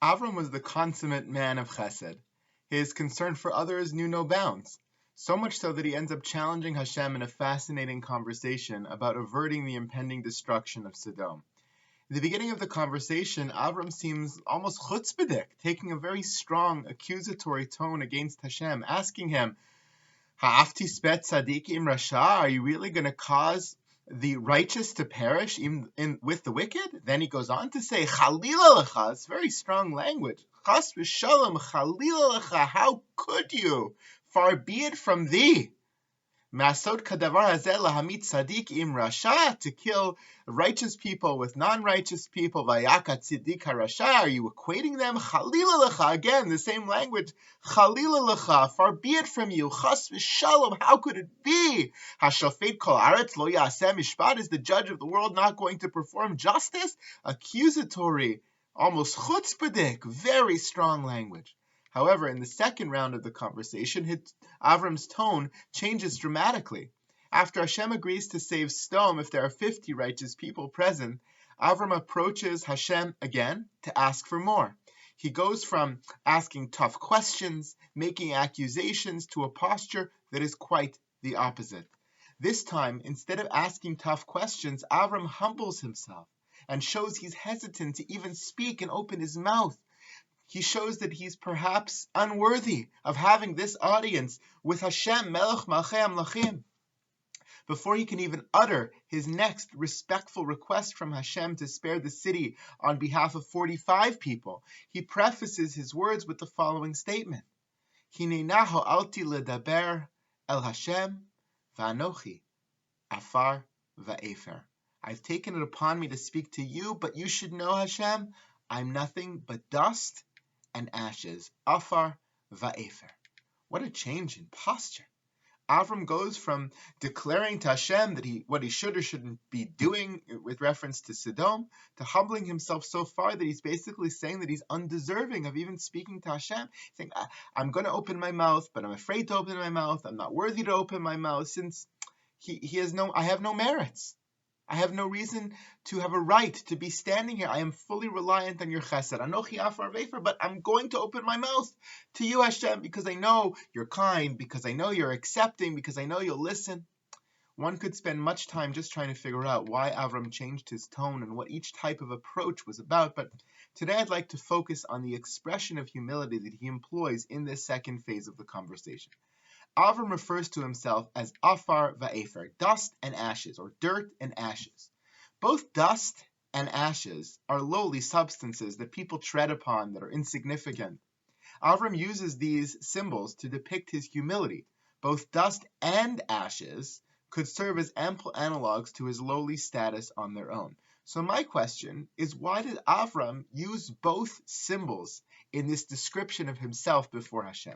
Avram was the consummate man of chesed. His concern for others knew no bounds, so much so that he ends up challenging Hashem in a fascinating conversation about averting the impending destruction of Sodom. At the beginning of the conversation, Avram seems almost chutzpahdik, taking a very strong accusatory tone against Hashem, asking him, Ha'afti spet tzadikim rasha, are you really going to cause the righteous to perish with the wicked? Then he goes on to say, Chalila lecha, it's very strong language. Chas v'shalom, Chalila lecha, how could you? Far be it from thee. Masod kadavar hazeh lahamit tzadik im rasha, to kill righteous people with non-righteous people. Vayaka tzadik harasha, are you equating them? Chalila lecha, again, the same language. Chalila lecha, far be it from you. Chas v'shalom, how could it be? Hashofet kol aretz lo yaseh mishpat, is the judge of the world not going to perform justice? Accusatory, almost chutzpahdik, very strong language. However, in the second round of the conversation, Avram's tone changes dramatically. After Hashem agrees to save Sodom if there are 50 righteous people present, Avram approaches Hashem again to ask for more. He goes from asking tough questions, making accusations, to a posture that is quite the opposite. This time, instead of asking tough questions, Avram humbles himself and shows he's hesitant to even speak and open his mouth. He shows that he's perhaps unworthy of having this audience with Hashem, Melech Malchei Amlachim. Before he can even utter his next respectful request from Hashem to spare the city on behalf of 45 people, he prefaces his words with the following statement. Hinena ho'alti ledaber el Hashem va'anochi afar va'efer. I've taken it upon me to speak to you, but you should know, Hashem, I'm nothing but dust and ashes. Afar va'efer. What a change in posture. Avram goes from declaring to Hashem that what he should or shouldn't be doing with reference to Sodom, to humbling himself so far that he's basically saying that he's undeserving of even speaking to Hashem. He's saying, I'm going to open my mouth, but I'm afraid to open my mouth. I'm not worthy to open my mouth, since I have no merits. I have no reason to have a right to be standing here. I am fully reliant on your chesed. Anochi afar v'efer, but I'm going to open my mouth to you, Hashem, because I know you're kind, because I know you're accepting, because I know you'll listen. One could spend much time just trying to figure out why Avram changed his tone and what each type of approach was about, but today I'd like to focus on the expression of humility that he employs in this second phase of the conversation. Avram refers to himself as afar va'efer, dust and ashes, or dirt and ashes. Both dust and ashes are lowly substances that people tread upon that are insignificant. Avram uses these symbols to depict his humility. Both dust and ashes could serve as ample analogs to his lowly status on their own. So my question is, why did Avram use both symbols in this description of himself before Hashem?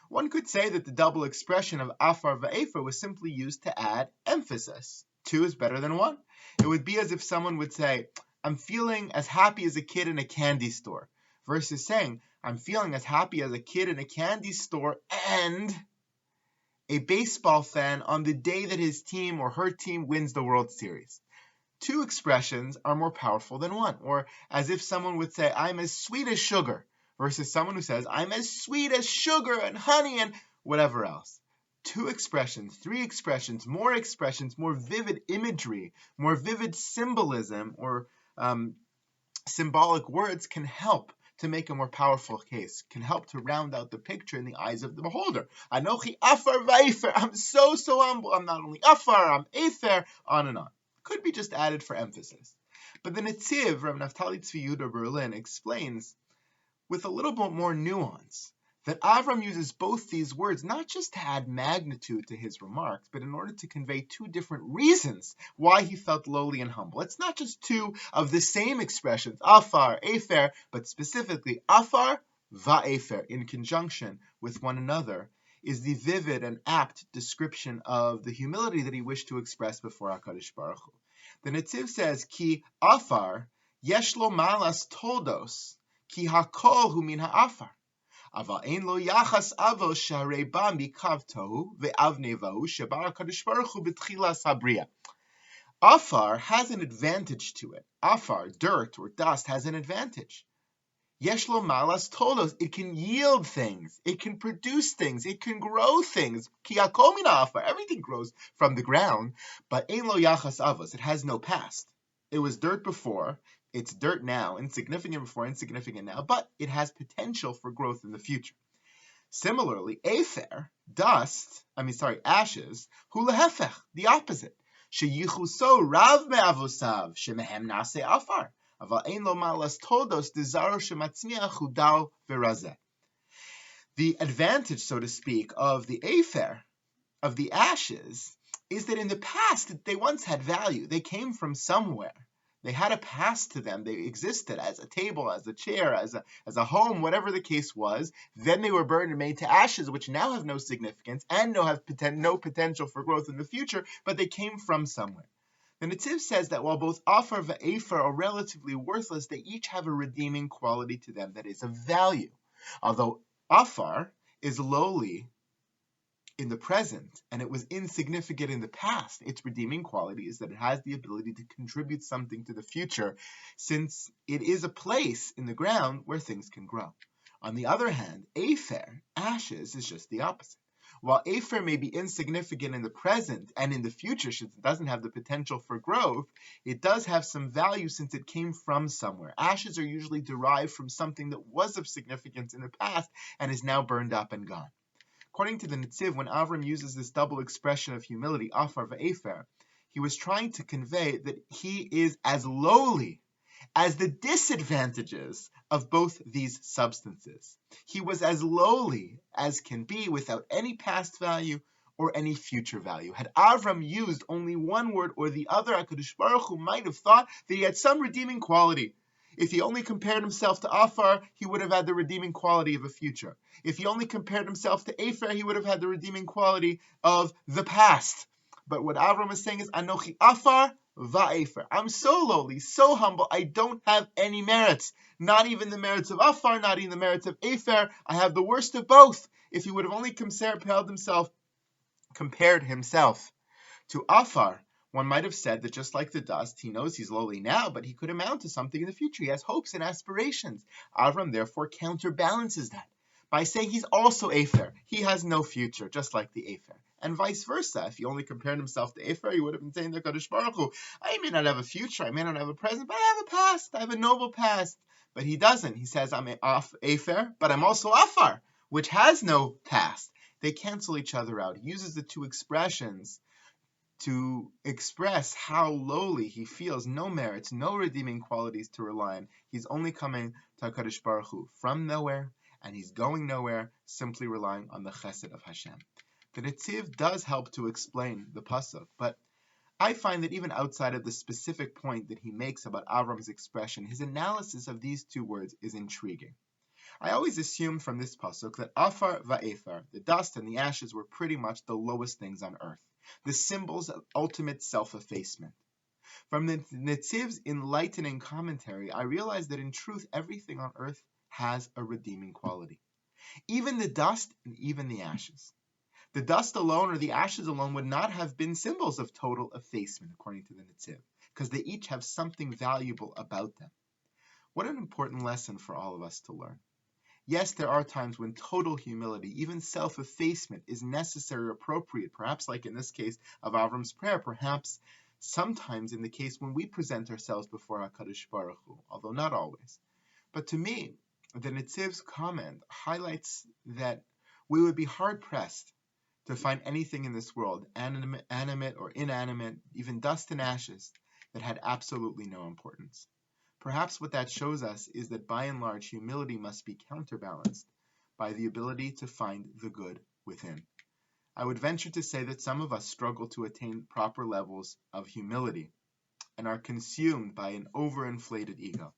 One could say that the double expression of afar va'efer was simply used to add emphasis. 2 is better than 1. It would be as if someone would say, I'm feeling as happy as a kid in a candy store, versus saying, I'm feeling as happy as a kid in a candy store and a baseball fan on the day that his team or her team wins the World Series. 2 expressions are more powerful than 1. Or as if someone would say, I'm as sweet as sugar, versus someone who says, I'm as sweet as sugar and honey and whatever else. 2 expressions, 3 expressions, more vivid imagery, more vivid symbolism, or symbolic words can help to make a more powerful case, can help to round out the picture in the eyes of the beholder. Anochi afar va'efer, I'm so humble. I'm not only afar, I'm efer, on and on. Could be just added for emphasis. But the Netziv, Rav Naftali Tzvi Yehuda Berlin, explains with a little bit more nuance that Avram uses both these words not just to add magnitude to his remarks, but in order to convey 2 different reasons why he felt lowly and humble. It's not just 2 of the same expressions, afar, efer, but specifically afar, va'efer, in conjunction with one another, is the vivid and apt description of the humility that he wished to express before HaKadosh Baruch Hu. The Netziv says, Ki afar yesh lo malas toldos, Ki hakol hu min ha'afar. Aval ein lo yachas avo sharei ba mikav tohu ve'avnei vahu shebar HaKadosh Baruch Hu b'tchilas habriya. Afar has an advantage to it. Afar, dirt or dust, has an advantage. Yeshlo malas tolos. It can yield things. It can produce things. It can grow things. Ki hakol min ha'afar. Everything grows from the ground, but ein lo yachas avos. It has no past. It was dirt before. It's dirt now. Insignificant before, insignificant now. But it has potential for growth in the future. Similarly, afer, ashes, hu lehefech, the opposite. Sheyichuso rav me'avosav, shemehem nase afar. The advantage, so to speak, of the afer, of the ashes, is that in the past, they once had value. They came from somewhere. They had a past to them. They existed as a table, as a chair, as a home, whatever the case was. Then they were burned and made to ashes, which now have no significance and no potential for growth in the future, but they came from somewhere. The Netziv says that while both Afar and Afer are relatively worthless, they each have a redeeming quality to them that is of value. Although Afar is lowly in the present and it was insignificant in the past, its redeeming quality is that it has the ability to contribute something to the future, since it is a place in the ground where things can grow. On the other hand, Afer, ashes, is just the opposite. While afer may be insignificant in the present and in the future, since it doesn't have the potential for growth, it does have some value since it came from somewhere. Ashes are usually derived from something that was of significance in the past and is now burned up and gone. According to the Netziv, when Avram uses this double expression of humility, afar v'efer, he was trying to convey that he is as lowly as the disadvantages of both these substances. He was as lowly as can be without any past value or any future value. Had Avram used only one word or the other, HaKadosh Baruch Hu might have thought that he had some redeeming quality. If he only compared himself to Afar, he would have had the redeeming quality of a future. If he only compared himself to Afer, he would have had the redeeming quality of the past. But what Avram is saying is, Anochi Afar va'efer. I'm so lowly, so humble, I don't have any merits. Not even the merits of Afar, not even the merits of Afer. I have the worst of both. If he would have only compared himself to Afar, one might have said that just like the dust, he knows he's lowly now, but he could amount to something in the future. He has hopes and aspirations. Avram therefore counterbalances that by saying he's also Afer. He has no future, just like the Afer. And vice versa. If he only compared himself to Afer, he would have been saying to Kadosh Baruch Hu, I may not have a future, I may not have a present, but I have a past. I have a noble past. But he doesn't. He says, I'm Afer, but I'm also Afar, which has no past. They cancel each other out. He uses the two expressions to express how lowly he feels, no merits, no redeeming qualities to rely on. He's only coming to HaKadosh Baruch Hu from nowhere, and he's going nowhere, simply relying on the chesed of Hashem. The Netziv does help to explain the pasuk, but I find that even outside of the specific point that he makes about Avram's expression, his analysis of these two words is intriguing. I always assumed from this pasuk that Afar va'efer, the dust and the ashes, were pretty much the lowest things on earth, the symbols of ultimate self-effacement. From the Netziv's enlightening commentary, I realized that in truth, everything on earth has a redeeming quality. Even the dust and even the ashes. The dust alone or the ashes alone would not have been symbols of total effacement, according to the Netziv, because they each have something valuable about them. What an important lesson for all of us to learn. Yes, there are times when total humility, even self-effacement, is necessary or appropriate, perhaps like in this case of Avram's prayer, perhaps sometimes in the case when we present ourselves before HaKadosh Baruch Hu, although not always. But to me, the Netziv's comment highlights that we would be hard-pressed to find anything in this world, animate or inanimate, even dust and ashes, that had absolutely no importance. Perhaps what that shows us is that by and large, humility must be counterbalanced by the ability to find the good within. I would venture to say that some of us struggle to attain proper levels of humility and are consumed by an overinflated ego.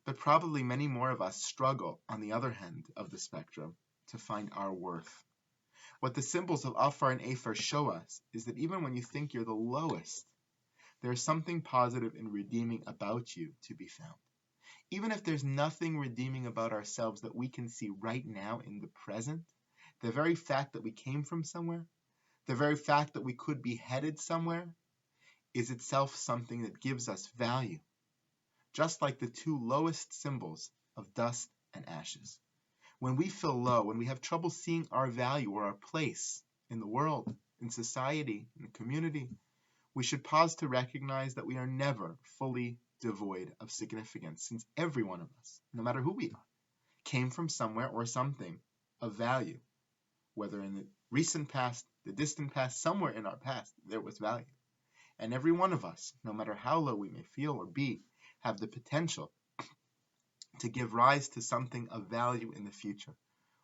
But probably many more of us struggle on the other end of the spectrum to find our worth. What the symbols of Afar and Afer show us is that even when you think you're the lowest, there's something positive and redeeming about you to be found. Even if there's nothing redeeming about ourselves that we can see right now in the present, the very fact that we came from somewhere, the very fact that we could be headed somewhere, is itself something that gives us value. Just like the two lowest symbols of dust and ashes. When we feel low, when we have trouble seeing our value or our place in the world, in society, in the community, we should pause to recognize that we are never fully devoid of significance, since every one of us, no matter who we are, came from somewhere or something of value, whether in the recent past, the distant past, somewhere in our past, there was value. And every one of us, no matter how low we may feel or be, have the potential to give rise to something of value in the future,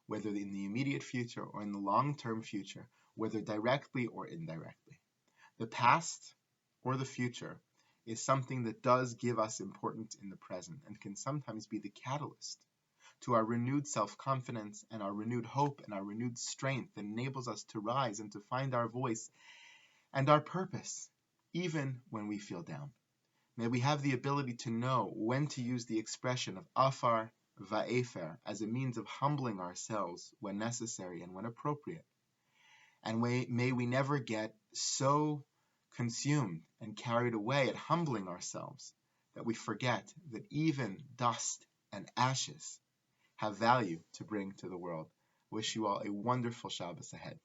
whether in the immediate future or in the long-term future, whether directly or indirectly. The past or the future is something that does give us importance in the present and can sometimes be the catalyst to our renewed self-confidence and our renewed hope and our renewed strength that enables us to rise and to find our voice and our purpose, even when we feel down. May we have the ability to know when to use the expression of afar va'efer as a means of humbling ourselves when necessary and when appropriate. And may we never get so consumed and carried away at humbling ourselves that we forget that even dust and ashes have value to bring to the world. Wish you all a wonderful Shabbos ahead.